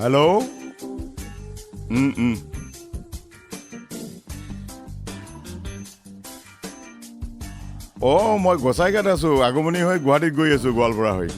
Hello? মই গোসাইঘাট আছো আগমনী হৈ গুৱাহাটীত গৈ আছো গোৱালপাৰা হৈ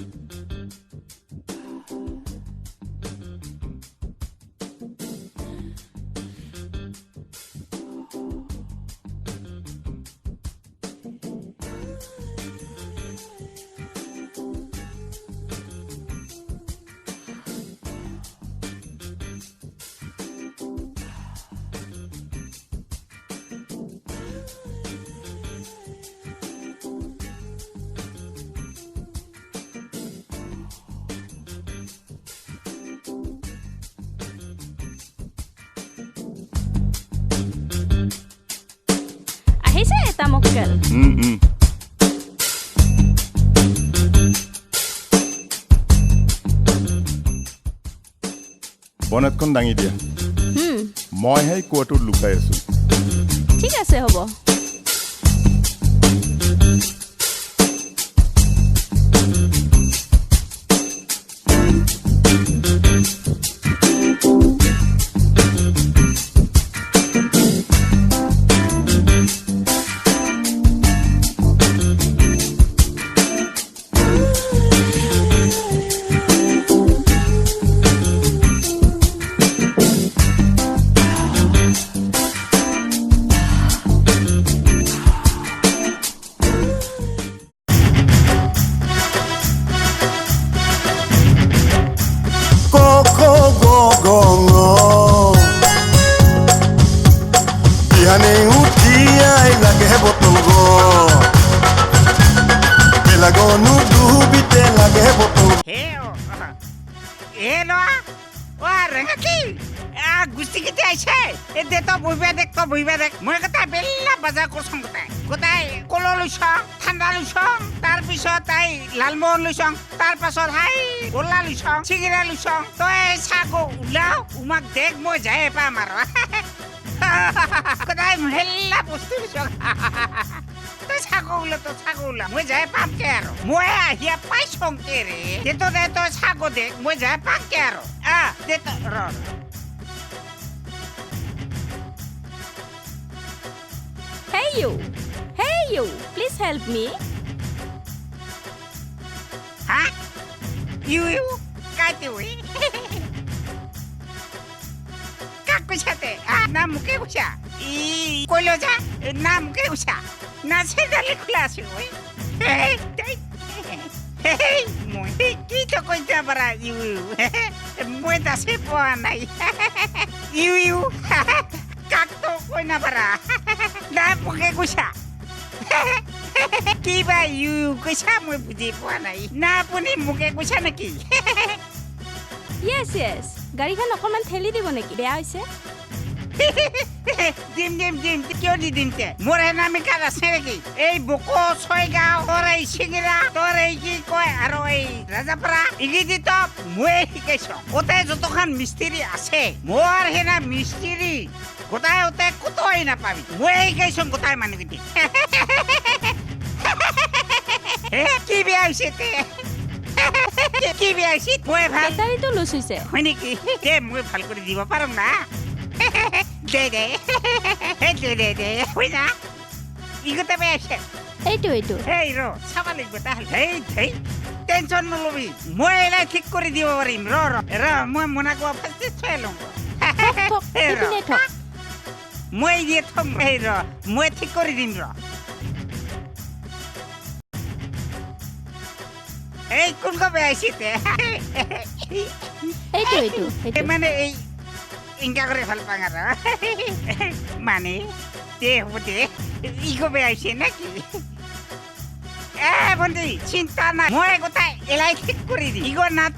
Tamokkel. বনেটখন দাঙি দিয়া মই সেই কোৱাটোত লুকাই আছো ঠিক আছে হ'ব লালমোহন লুচং তাৰ পাছত হাই গোলা লুচং চিগিৰা লুচং তই চাগো উলাও উমাক দেখ মই যাই পাম আৰু কদাই মহেল্লা বস্তু লুচং তই চাগো উলা মই যাই পাম কে আৰু মই আহিয়া পাইছং কে ৰে তেতো দে তই চাগো দেখ মই যাই পাম কে আৰু দে তো ৰ Hey you, please help me. Huh? You, kate we. Kak kusate, na muke kusa. Kolo ja, na muke kusa. Na se dale klase we. Hey, moi, kito koita para you. Moi da se po anai. You. Kak to koi na para. Na muke kusa. Kiba you kusa mo buji po anai. Na puni muke kusa naki. Yes. গাড়ীখন অকমান ঠেলি দিব নেকি বেয়া হৈছে দিম কিয় দি দিমতে মোৰ নামে কাজ আছে নেকি এই বকো ছয়গাঁও তোৰ এই চিগিৰা তোৰ এই কি কয় আৰু এই ৰাজাপাৰা ইগিদি তো মই শিকাইছো ওতে যতখন মিস্ত্ৰী আছে মোৰ হেনা মিস্ত্ৰী গোটাই ওতে কতই নাপাবি মই শিকাইছো গোটাই মানুহগিটি কি বেয়া হৈছে তে কি বেয়াইছি মই ভাল বেটাৰীটো লুজ হৈছে হয় নেকি দে মই ভাল কৰি দিব পাৰো না দে হৈ না ইগতে বেয়াইছে এইটো হেই ৰ চাব লাগিব তাহলে হেই টেনচন নলবি মই এলাই ঠিক কৰি দিব পাৰিম ৰ মই মোনাকো ফাৰ্ষ্ট থৈ লওঁ মই দিয়ে থম হেই ৰ মই ঠিক কৰি দিম ৰ এই কোন কবে আইছিতে এইটো মানে এই ইংকা করে ভাল পাঙারা মানে তে হতে ই কবে আইছে নাকি বন্ধু চিন্তা না মই গোটাই এলাই ঠিক কৰি দি ইগো নাত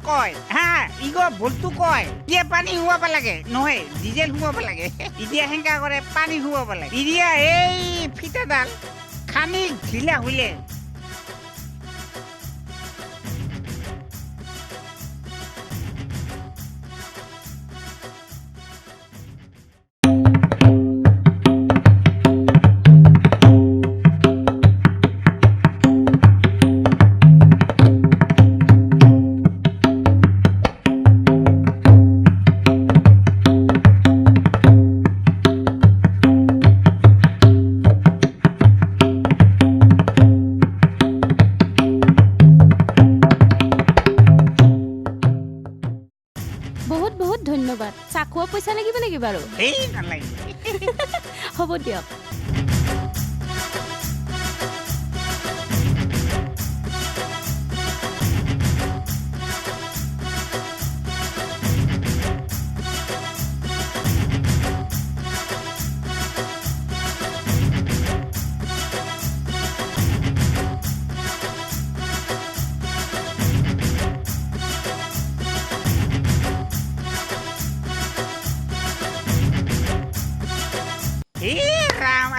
কয় হ্যাঁ ইগো বলতু কয় ইয়ে পানী হুৱাব লাগে নহয় ডিজেল হুৱাব লাগে ইদিয়া হেংকা কৰে পানী হুৱাব লাগে ইদিয়া এই ফিটাডাল খানি ঢিলা হইলে চাকুৱা পইচা লাগিব নেকি বাৰু এই নালাগে হ'ব দিয়ক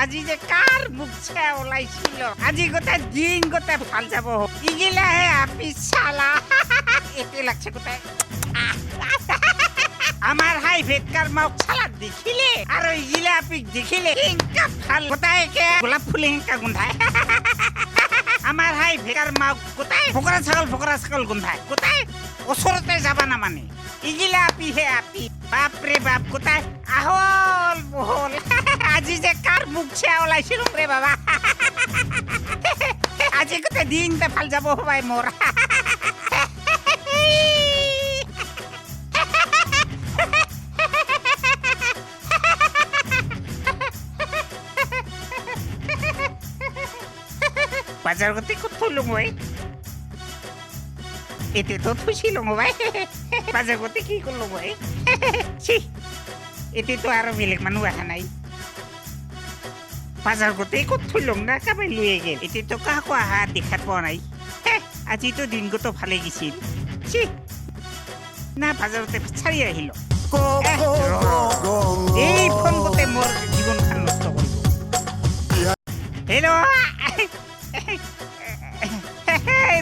আজি যে কাৰ মুখে ওলাইছিল আজি গোটেই দিন গোটেই ভাল যাব ইগিলাহে আপি চালা এতে লাগছে গোটেই আমার হাই ভেটকার মাও চালা দেখিলে আর ইগিলা আপি দেখিলে ইনকা ভাল গোটাই কে গোলাপ ফুলে ইনকা গন্ধায় আমার হাই ভেটকার মাও গোটাই ফকরা ছাগল গন্ধায় গোটাই ওসরতে যাবা না মানে ইগিলা আপি হে আপি বাপ রে বাপ গোটাই আহল বহল আজি যে কার মুখে ওলাইছিল রে বাবা আজি গোটেই দিনটা ভাল যাব হবাই মোর বাজার গতি কত থইলুম ভাই এতে তো থুইছিলুম ভাই বাজার গতি কি করলুম ভাই ছি এতে তো আরো বেলেগ মানুষ আহা নাই বাজার গতি কত থইলুম না কাবাই লুয়ে গেল এতে তো কাকো আহা দেখাত পাওয়া নাই আজি তো দিনগত ভালে গেছিল ছি না বাজারতে ছাড়ি আহিল এই ফোন গতে মোর জীবন খান নষ্ট করব হেল্ল'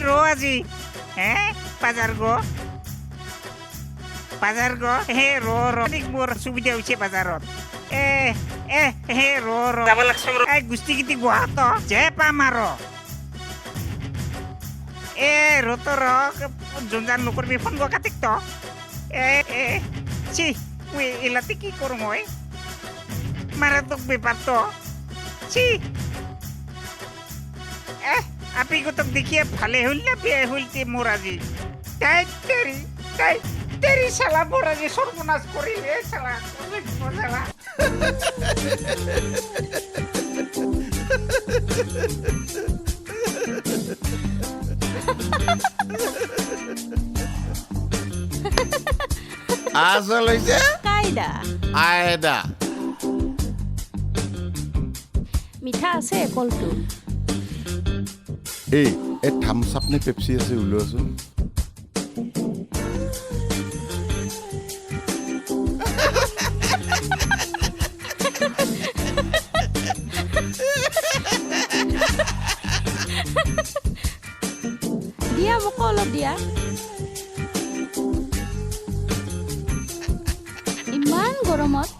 रो আজি বাজার গো হে रो মোর সুবিধা হইছে বাজারত হে रो যাব লাগছ গুষ্টি গিটি গুৱাহাট যে পাম আৰু ৰ যোনজান নকৰবি ফোন গো কাটিক তো চি মই এলাতে কি কৰোঁ মই মাৰাত্মক বেপার তো চি আপি को तो देखिए ভালে হইল না বিয়ে হইলতে মোর আজি তাই তেরি শালা মোর আজি সর্বনাশ করিলে শালা শালা আসল হইছে কাইদা আয়দা মিঠা আছে কলটো এই থামছ আপ নে পেপচি আছে ওলোৱাচোন দিয়া মোক অলপ দিয়া ইমান গৰমত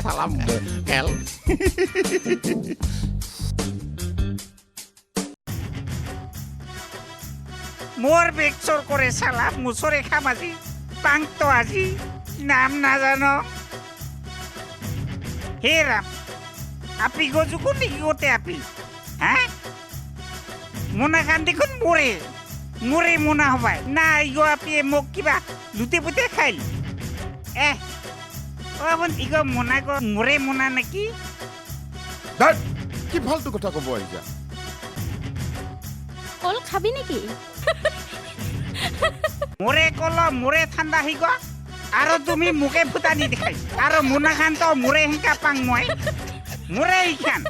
সালাম এল মোর বেকচর করে শালা মুসরে খামাজি পাংতো আজি নাম না জানো হে রাম আপি গজুকু নিকি গোতে আপি হ্যাঁ মোনা খান দেখুন মোরে মোনা হবাই না ইগো আপি মোক কিবা লুতে পুতে খাইল ও আপন ইগো মোনা গো মোরে মোনা নাকি কি ফালতু কথা কব আহিছা কল খাবি নেকি মোরে কল মোরে ঠান্ডা হিগ আর তুমি মুখে ফুটানি দেখাই আর মোনা খান তো মোরে হিংকা পাং মই মোরে ইখান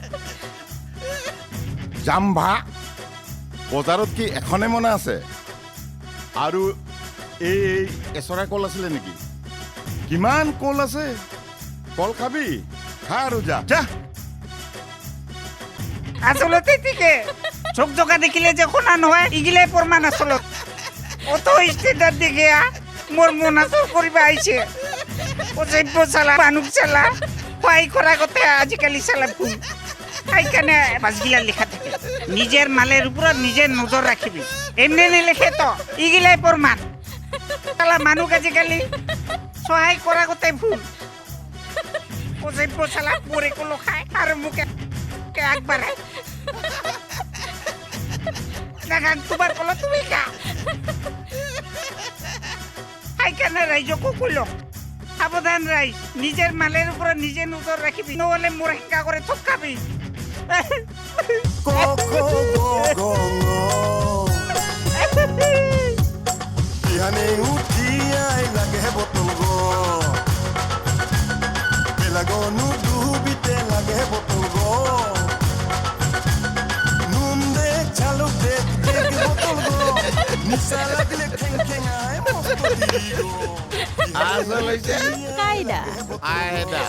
জাম্ভা বজাৰত কি এখনে মনে আছে আৰু এই এচৰা কল আছিলে নেকি কিমান কল আছে কল খাবি খা আৰু যা আসলতে ঠিকে চোখ জোকা দেখিলে যে শোনা নহয় ইগিলাই প্রমাণ আসলত অত স্টেটার দেখে মোর মন আসল করিবা আইছে ও সভ্য চালা মানুষ চালা পাই করা কথা আজিকালি চালা ভুল সেইখানে বাজগিলা লেখা থাকে নিজের মালের উপর নিজের নজর রাখিবি এমনি নেলেখে তো ইগিলাই প্রমাণ চালা মানুষ আজিকালি সহায় করা কথাই ভুল ও সভ্য চালা পরে কলো খায় আর মুখে একবারে দেখান তোমার কলো তুমি খা হাই সেইকাৰণে ৰাইজকো কলো সাৱধান ৰাইজ নিজৰ মালেৰ ওপৰত নিজে নজৰ ৰাখিবি নহ'লে মোৰ শিকা কৰি থপ খাবি Ihane utia lage botol go Pelago nu dubite lage botol go Nunde chalo de botol go Nisa lagle kheng kheng ay mosto digo Asal aja. Kaida. Aida.